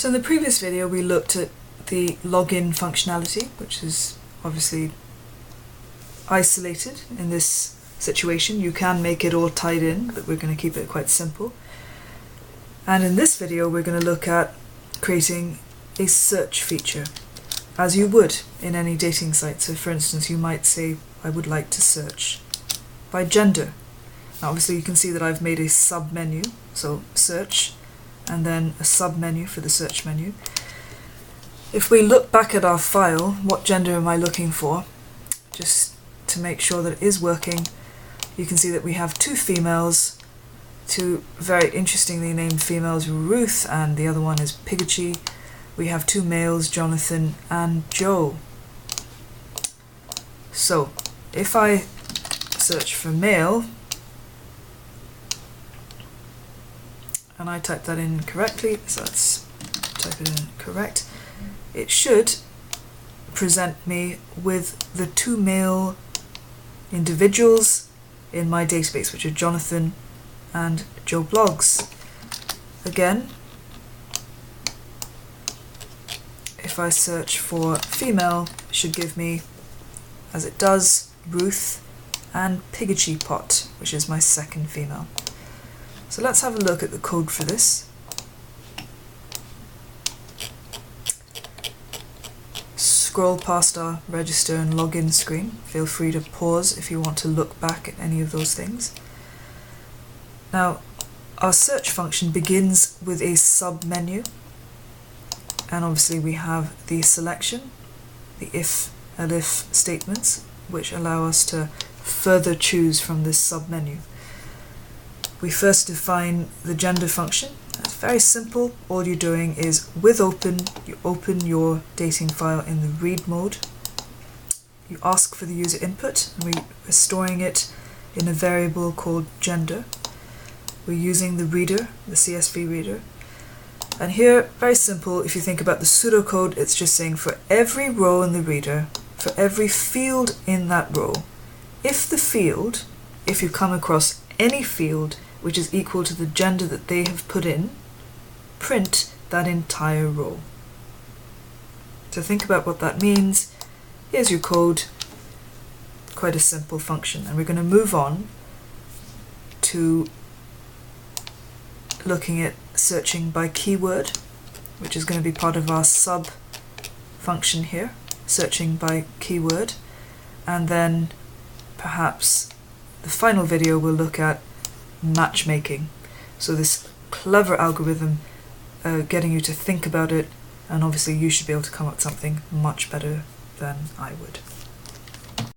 So in the previous video we looked at the login functionality, which is obviously isolated in this situation. You can make it all tied in, but we're going to keep it quite simple. And in this video we're going to look at creating a search feature, as you would in any dating site. So for instance, you might say, I would like to search by gender. Now obviously you can see that I've made a sub-menu, so search, and then a sub-menu for the search menu. If we look back at our file, what gender am I looking for? Just to make sure that it is working, you can see that we have two females, two very interestingly named females, Ruth, and the other one is Piggy. We have two males, Jonathan and Joe. So if I search for male, and I type that in correctly, so let's type it in correct, it should present me with the two male individuals in my database, which are Jonathan and Joe Blogs. Again, if I search for female, it should give me, as it does, Ruth and Piggy Pot, which is my second female. So let's have a look at the code for this. Scroll past our register and login screen. Feel free to pause if you want to look back at any of those things. Now, our search function begins with a sub-menu, and obviously we have the selection, the if, elif statements, which allow us to further choose from this sub-menu. We first define the gender function. It's very simple. All you're doing is with open, you open your dating file in the read mode. You ask for the user input, and we're storing it in a variable called gender. We're using the reader, the CSV reader. And here, very simple, if you think about the pseudocode, it's just saying for every row in the reader, for every field in that row, if you come across any field which is equal to the gender that they have put in, print that entire row. So think about what that means. Here's your code, quite a simple function, and we're going to move on to looking at searching by keyword, which is going to be part of our sub function here, searching by keyword, and then perhaps the final video we'll look at matchmaking. So this clever algorithm getting you to think about it, and obviously you should be able to come up with something much better than I would.